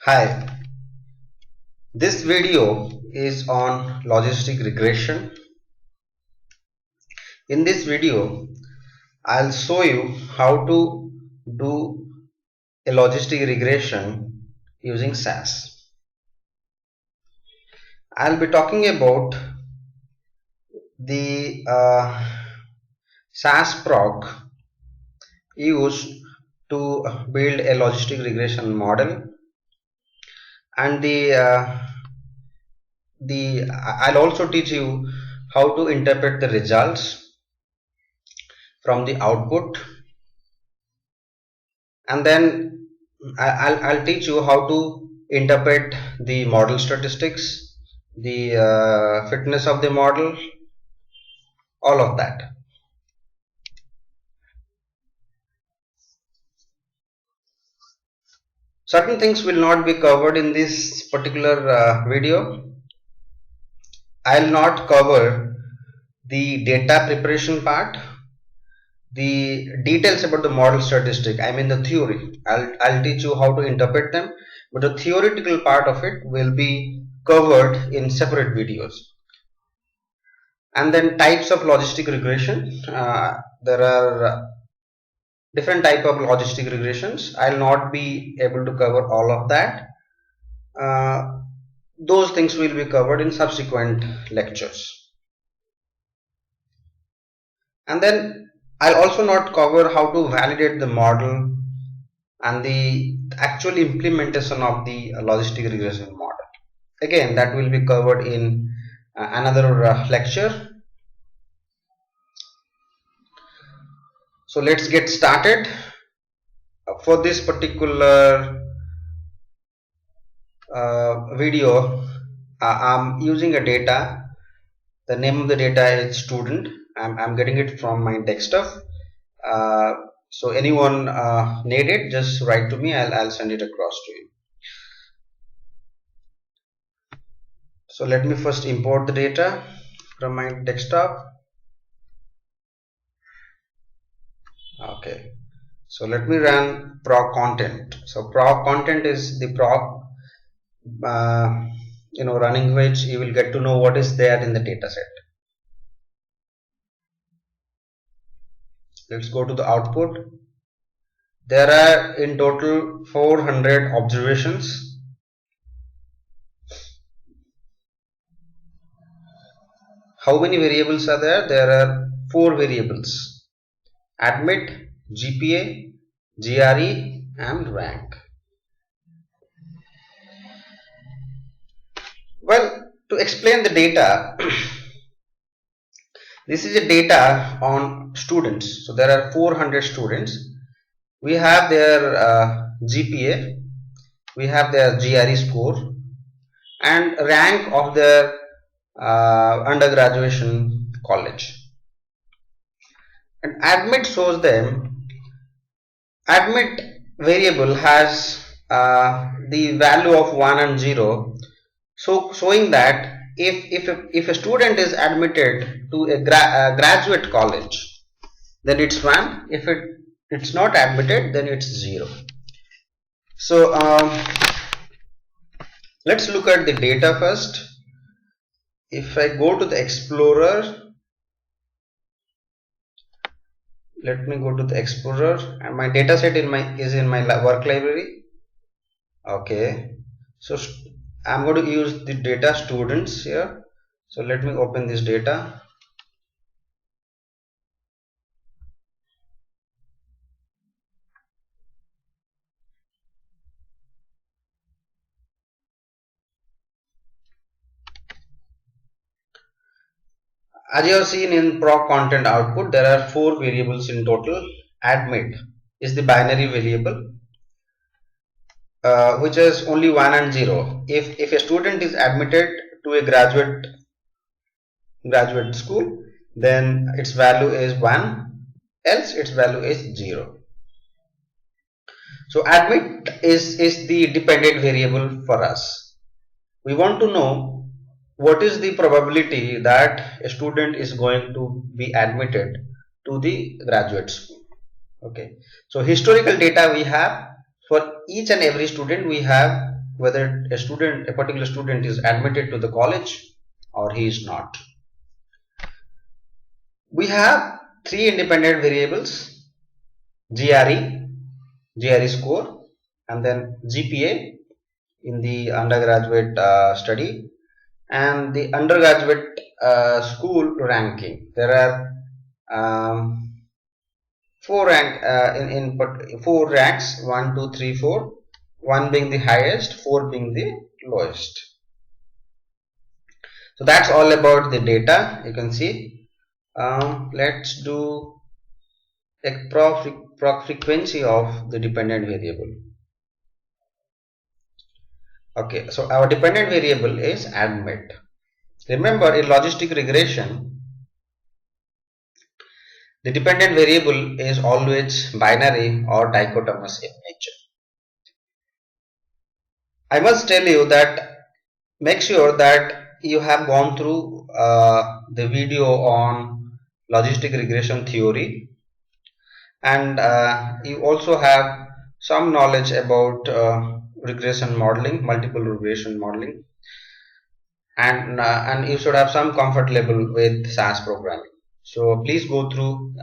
Hi, this video is on logistic regression. In this video, I'll show you how to do a logistic regression using SAS. I'll be talking about the SAS proc used to build a logistic regression model, and I'll also teach you how to interpret the results from the output, and then I'll teach you how to interpret the model statistics, the fitness of the model, all of that. Certain things will not be covered in this particular video. I'll not cover the data preparation part, the details about the model statistic, I mean the theory. I'll teach you how to interpret them, but the theoretical part of it will be covered in separate videos. And then types of logistic regression. There are different type of logistic regressions. I'll not be able to cover all of that. Those things will be covered in subsequent lectures. And then I'll also not cover how to validate the model and the actual implementation of the logistic regression model. Again, that will be covered in another lecture. So let's get started. For this particular video, I'm using a data. The name of the data is student. I'm getting it from my desktop. So anyone need it, just write to me. I'll send it across to you. So let me first import the data from my desktop. Okay, so let me run proc content. So proc content is the proc running which you will get to know what is there in the data set. Let's go to the output. There are in total 400 observations. How many variables are there? There are 4 variables: admit, GPA, GRE and rank. Well, to explain the data, this is a data on students. So there are 400 students. We have their GPA, we have their GRE score and rank of their undergraduation college. And admit shows them, admit variable has the value of 1 and 0, so showing that if a student is admitted to a graduate college, then it's 1. If it's not admitted, then it's 0. So let's look at the data first. If I go to the Explorer, let me go to the Explorer, and my data set is in my work library. Okay, so I'm going to use the data students here. So let me open this data. As you have seen in proc content output, there are 4 variables in total. Admit is the binary variable, which is only 1 and 0. If a student is admitted to a graduate school, then its value is 1, else its value is 0. So admit is the dependent variable for us. We want to know what is the probability that a student is going to be admitted to the graduate school. Okay, so historical data we have for each and every student. We have whether a particular student is admitted to the college or he is not. We have three independent variables: GRE, GRE score, and then GPA in the undergraduate study, and the undergraduate school ranking. There are four four ranks: 1, 2, 3, 4. 1 being the highest, 4 being the lowest. So that's all about the data. You can see. Let's do a proc frequency of the dependent variable. Okay, so our dependent variable is admit. Remember, in logistic regression, the dependent variable is always binary or dichotomous in nature. I must tell you that make sure that you have gone through the video on logistic regression theory, and you also have some knowledge about regression modeling, multiple regression modeling, and you should have some comfort level with SAS programming. So please go through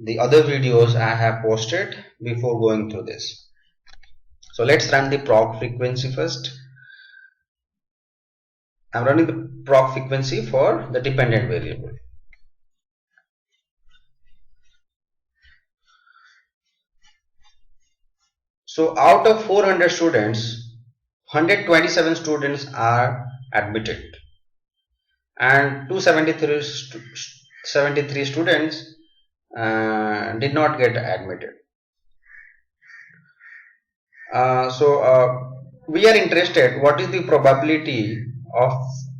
the other videos I have posted before going through this. So let's run the proc frequency first. I'm running the proc frequency for the dependent variable. So out of 400 students, 127 students are admitted, and 273 students did not get admitted. We are interested what is the probability of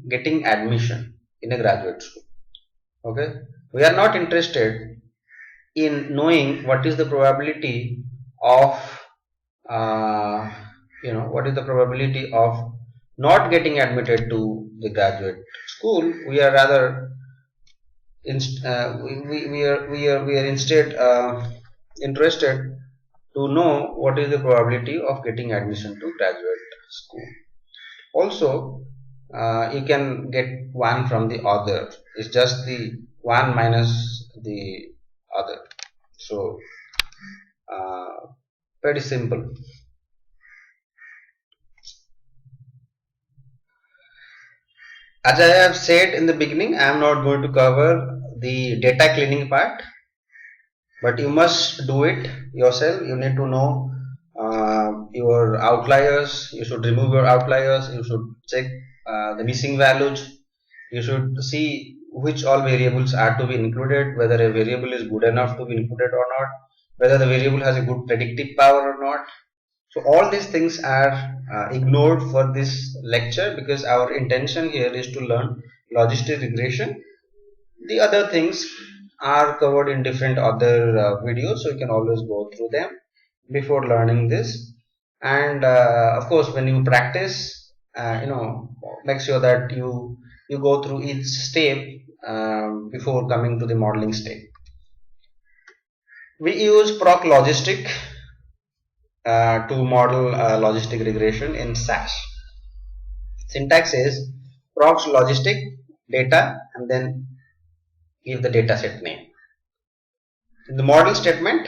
getting admission in a graduate school. Okay, we are not interested in knowing what is the probability of what is the probability of not getting admitted to the graduate school. We are rather we are instead interested to know what is the probability of getting admission to graduate school. Also, you can get one from the other. It's just the one minus the other. So pretty simple. As I have said in the beginning, I am not going to cover the data cleaning part, but you must do it yourself. You need to know your outliers. You should remove your outliers. You should check the missing values. You should see which all variables are to be included, whether a variable is good enough to be included or not, whether the variable has a good predictive power or not. So all these things are ignored for this lecture because our intention here is to learn logistic regression. The other things are covered in different other videos, so you can always go through them before learning this. And of course, when you practice, make sure that you go through each step before coming to the modeling step. We use proc logistic to model logistic regression in SAS. Syntax is proc logistic data and then give the data set name. In the model statement,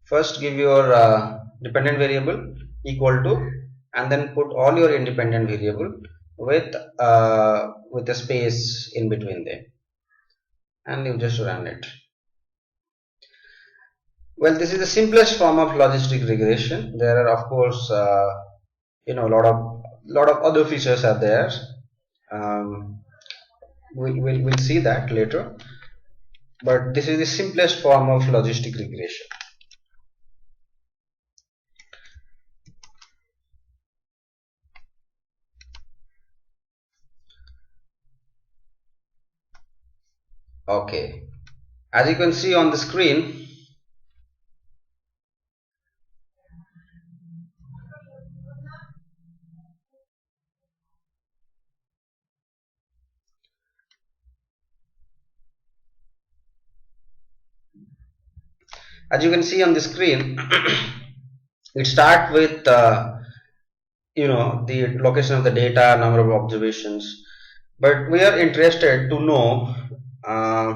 first give your dependent variable equal to, and then put all your independent variable with a space in between them, and you just run it. Well, this is the simplest form of logistic regression. There are of course a lot of other features are there. We'll see that later, but this is the simplest form of logistic regression. Okay, as you can see on the screen, It starts with the location of the data, number of observations, but we are interested to know uh,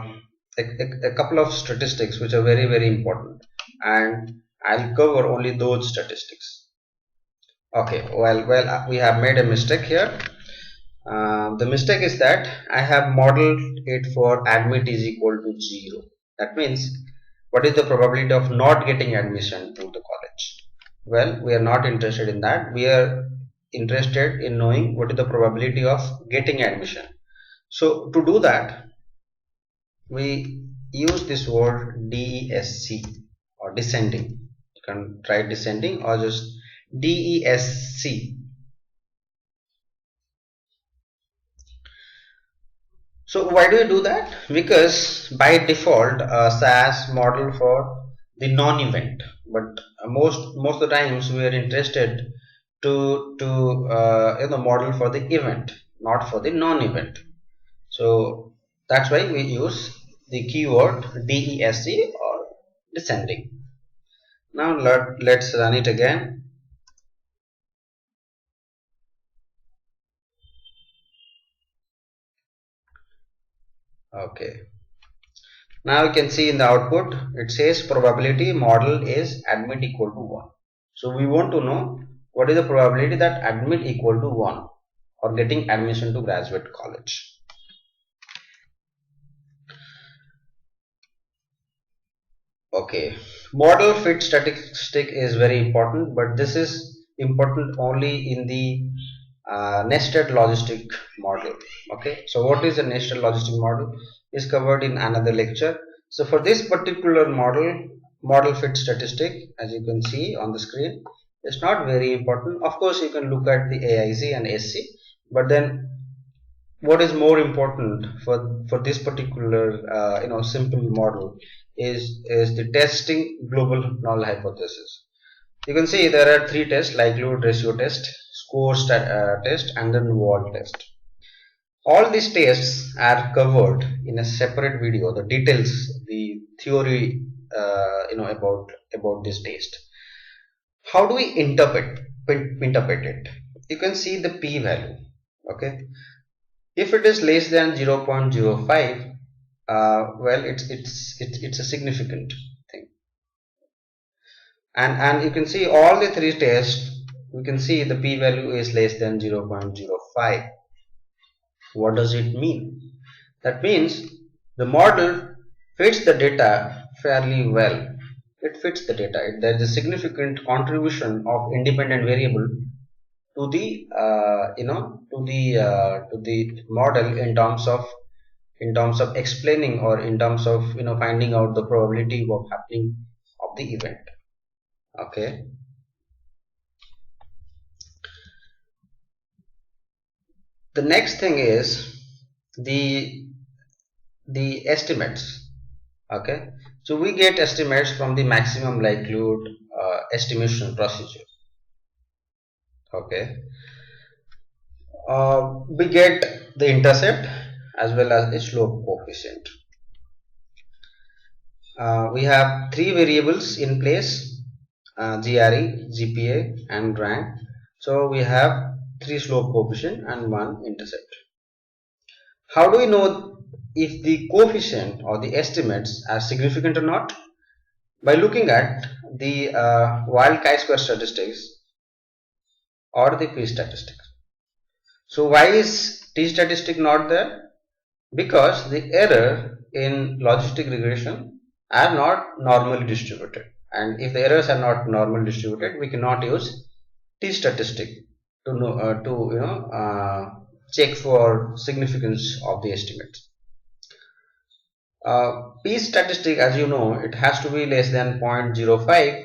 a couple of statistics which are very very important, and I'll cover only those statistics. Okay, well, we have made a mistake here. The mistake is that I have modeled it for admit is equal to 0. That means, what is the probability of not getting admission to the college? Well, we are not interested in that. We are interested in knowing what is the probability of getting admission. So to do that, we use this word DESC, or descending. You can try descending or just DESC. So why do you do that? Because by default, SAS model for the non-event, but most of the times we are interested to model for the event, not for the non-event. So that's why we use the keyword DESC, or descending. Now let's run it again. Okay. Now you can see in the output it says probability model is admit equal to 1. So we want to know what is the probability that admit equal to 1, or getting admission to graduate college. Okay, model fit statistic is very important, but this is important only in the nested logistic model. Okay, so what is a nested logistic model is covered in another lecture. So for this particular model fit statistic, as you can see on the screen, it's not very important. Of course you can look at the AIC and SC, but then what is more important for this particular simple model is the testing global null hypothesis. You can see there are three tests: likelihood ratio test, test, and then wall test. All these tests are covered in a separate video, the details, the theory, about this test. How do we interpret it? You can see the p value. Okay, if it is less than 0.05, well, it's a significant thing. And you can see all the three tests. You can see the p value is less than 0.05. What does it mean? That means the model fits the data fairly well. It fits the data. There is a significant contribution of independent variable to the to the model in terms of explaining, or in terms of finding out the probability of happening of the event. Okay, the next thing is the estimates. Okay, so we get estimates from the maximum likelihood estimation procedure. Okay, we get the intercept as well as the slope coefficient. We have three variables in place: GRE, GPA, and rank. So we have three slope coefficient and one intercept. How do we know if the coefficient or the estimates are significant or not? By looking at the wild chi-square statistics or the p statistics. So why is t statistic not there? Because the error in logistic regression are not normally distributed, and if the errors are not normally distributed, we cannot use t statistic to know check for significance of the estimates. P statistic, as you know, it has to be less than 0.05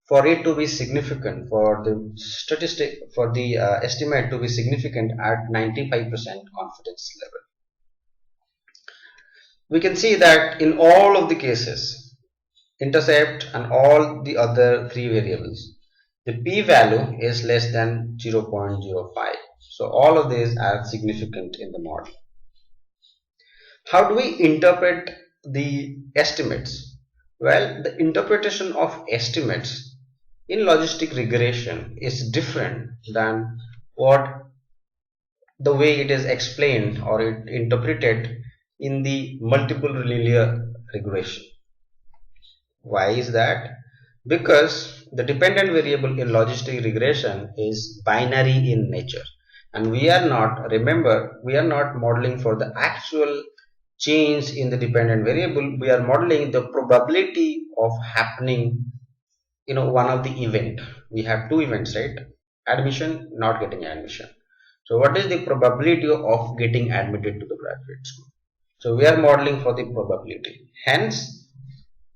for it to be significant, for the statistic, for the estimate to be significant at 95% confidence level. We can see that in all of the cases, intercept and all the other three variables, the p-value is less than 0.05. So all of these are significant in the model. How do we interpret the estimates? Well, the interpretation of estimates in logistic regression is different than what the way it is explained or it interpreted in the multiple linear regression. Why is that? Because the dependent variable in logistic regression is binary in nature, and we are not, remember, we are not modeling for the actual change in the dependent variable. We are modeling the probability of happening, one of the event. We have two events, right? Admission, not getting admission. So what is the probability of getting admitted to the graduate school? So we are modeling for the probability. Hence,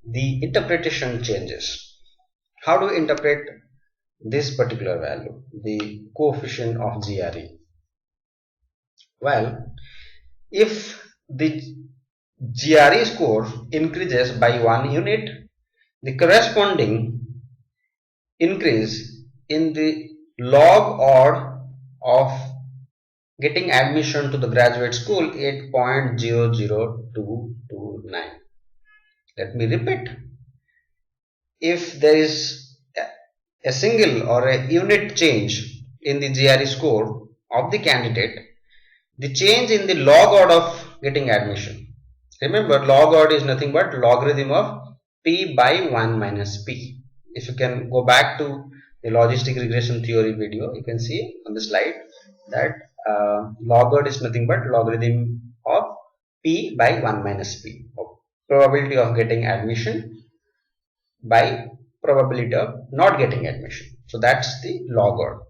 the interpretation changes. How do we interpret this particular value, the coefficient of GRE? Well, if the GRE score increases by 1 unit, the corresponding increase in the log odd of getting admission to the graduate school 8.00229. Let me repeat. If there is a single or a unit change in the GRE score of the candidate, the change in the log odd of getting admission. Remember, log odd is nothing but logarithm of p by 1 minus p. If you can go back to the logistic regression theory video, you can see on the slide that log odd is nothing but logarithm of p by 1 minus p. Probability of getting admission by probability of not getting admission. So that's the log odd.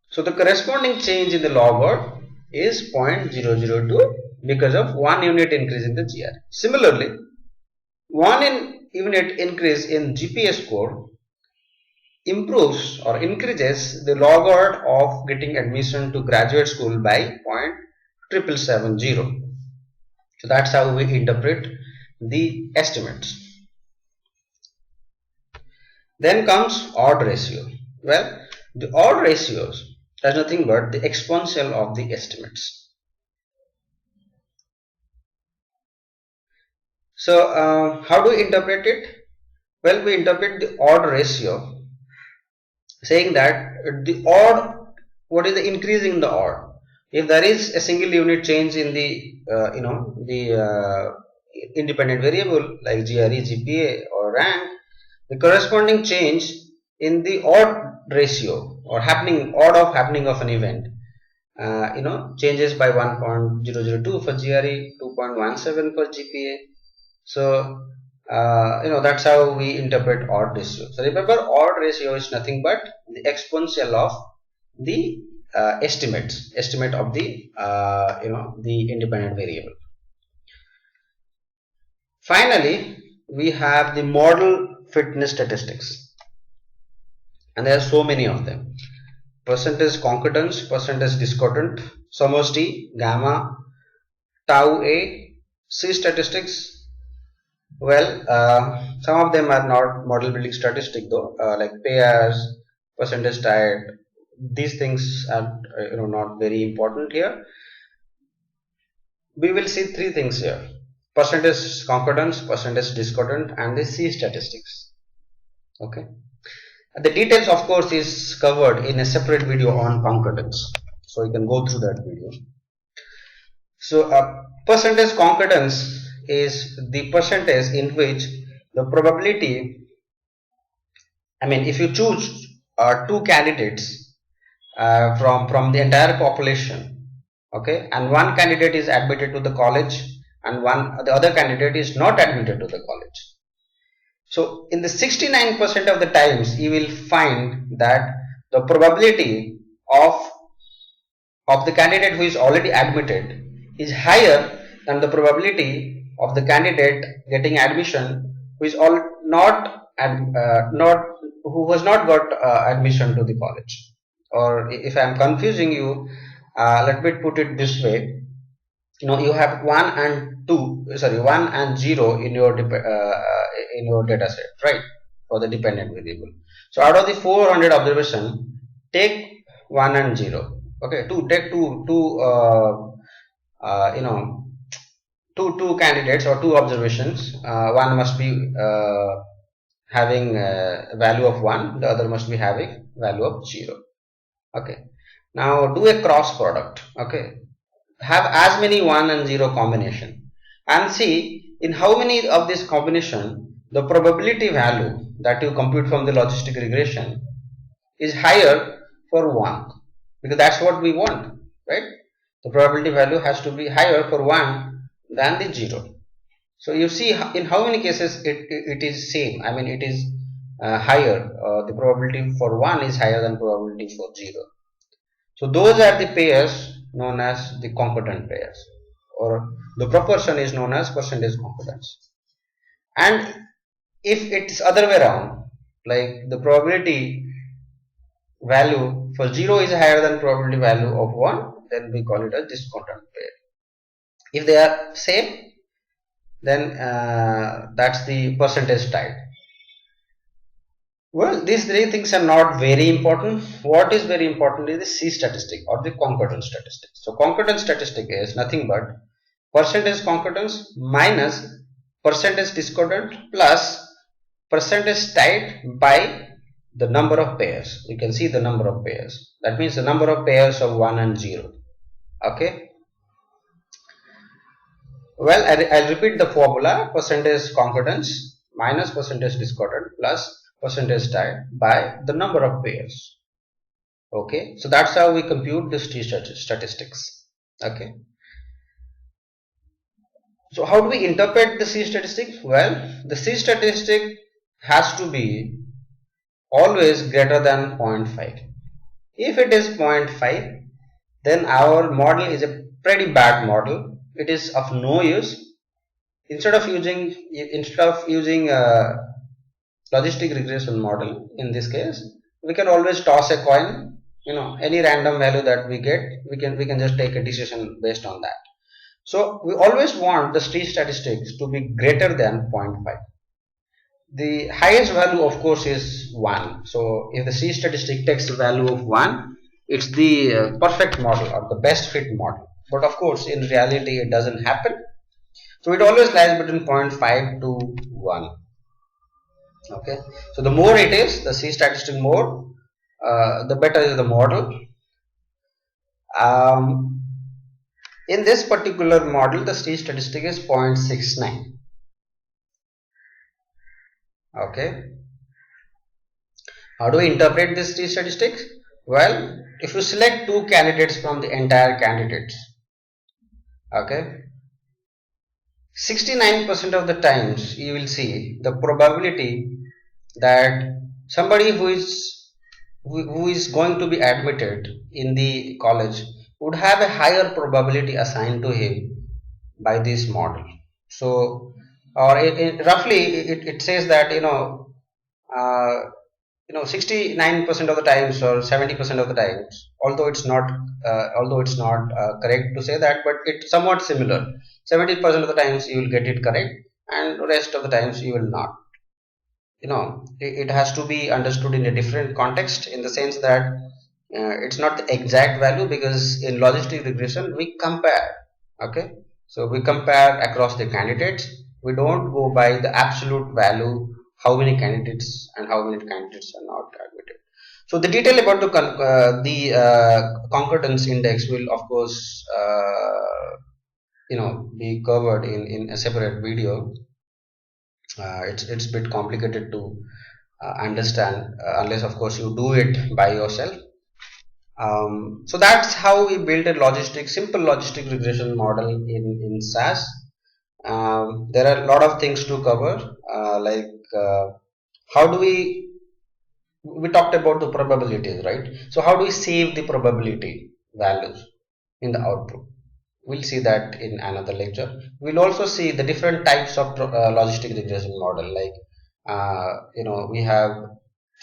So the corresponding change in the log odd is 0.002 because of 1 unit increase in the GRE. Similarly, 1 unit increase in GPA score improves or increases the log odd of getting admission to graduate school by 0.7770. So that's how we interpret the estimates. Then comes odd ratio. Well, the odd ratios are nothing but the exponential of the estimates. So how do we interpret it? Well, we interpret the odd ratio saying that the odd, what is the increase in the odd? If there is a single unit change in the independent variable like GRE, GPA or rank, the corresponding change in the odd ratio or happening of an event changes by 1.002 for GRE, 2.17 for GPA. So that's how we interpret odd ratio. So remember, odd ratio is nothing but the exponential of the estimate of the the independent variable. Finally, we have the model fitness statistics, and there are so many of them: percentage concordance, percentage discordant, Somers-T, gamma, tau A, C statistics. Well, some of them are not model building statistic though, like pairs, percentage tired. These things are not very important here. We will see three things here: percentage concordance, percentage discordant, and the C statistics. Okay. The details, of course, is covered in a separate video on concordance, so you can go through that video. So percentage concordance is the percentage in which the probability, if you choose two candidates from the entire population, okay, and one candidate is admitted to the college and the other candidate is not admitted to the college. So in the 69% of the times you will find that the probability of the candidate who is already admitted is higher than the probability of the candidate getting admission who is not who was not got admission to the college. Or if I am confusing you, let me put it this way: you have 1 and 0 in your data set, right, for the dependent variable. So out of the 400 observation, take 1 and 0. Okay, take two candidates or two observations. One must be having a value of 1, the other must be having value of 0. Okay, now do a cross product. Okay, have as many 1 and 0 combination and see in how many of this combination the probability value that you compute from the logistic regression is higher for 1, because that's what we want, right? The probability value has to be higher for 1 than the 0. So you see in how many cases it is same. I mean, it is higher. The probability for 1 is higher than probability for 0. So those are the pairs known as the concordant pairs, or the proportion is known as percentage concordance. And if it's other way around, like the probability value for 0 is higher than probability value of 1, then we call it a discordant pair. If they are same, then that's the percentage type. Well, these three things are not very important. What is very important is the C statistic or the concordance statistic. So concordance statistic is nothing but percentage concordance minus percentage discordant plus percentage tied by the number of pairs. You can see the number of pairs. That means the number of pairs of 1 and 0. Okay. Well, I'll repeat the formula: percentage concordance minus percentage discordant plus percentage tied by the number of pairs. Okay, so that's how we compute this T statistics. Okay, so how do we interpret the C statistic? Well, the C statistic has to be always greater than 0.5. If it is 0.5, then our model is a pretty bad model. It is of no use. Instead of using logistic regression model, in this case, we can always toss a coin. Any random value that we get, we can just take a decision based on that. So we always want the T statistics to be greater than 0.5. The highest value, of course, is 1. So if the C statistic takes the value of 1, it's the perfect model or the best fit model. But of course, in reality, it doesn't happen. So it always lies between 0.5 to 1. Okay, so the more it is, the C statistic more, the better is the model. In this particular model, the C statistic is 0.69. Okay, how do we interpret this T statistic? Well, if you select two candidates from the entire candidates, okay, 69% of the times you will see the probability that somebody who is going to be admitted in the college would have a higher probability assigned to him by this model. So, or roughly it says that 69% of the times or 70% of the times, although it's not correct to say that, but it's somewhat similar. 70% of the times you will get it correct, and the rest of the times you will not. It has to be understood in a different context, in the sense that it's not the exact value, because in logistic regression we compare. Okay, so we compare across the candidates. We don't go by the absolute value, how many candidates and how many candidates are not admitted. So the detail about the concordance index will, of course, be covered in a separate video. It's a bit complicated to understand, unless of course you do it by yourself. So that's how we build a simple logistic regression model in SAS. There are a lot of things to cover, like how do we talked about the probabilities, right? So how do we save the probability values in the output? We'll see that in another lecture. We'll also see the different types of logistic regression model, like we have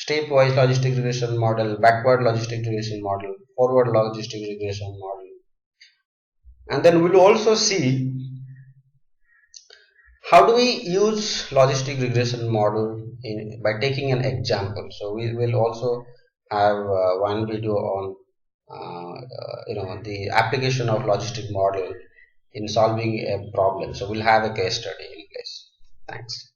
stepwise logistic regression model, backward logistic regression model, forward logistic regression model, and then we'll also see how do we use logistic regression model by taking an example. So we will also have one video on the application of logistic model in solving a problem. So we'll have a case study in place. Thanks.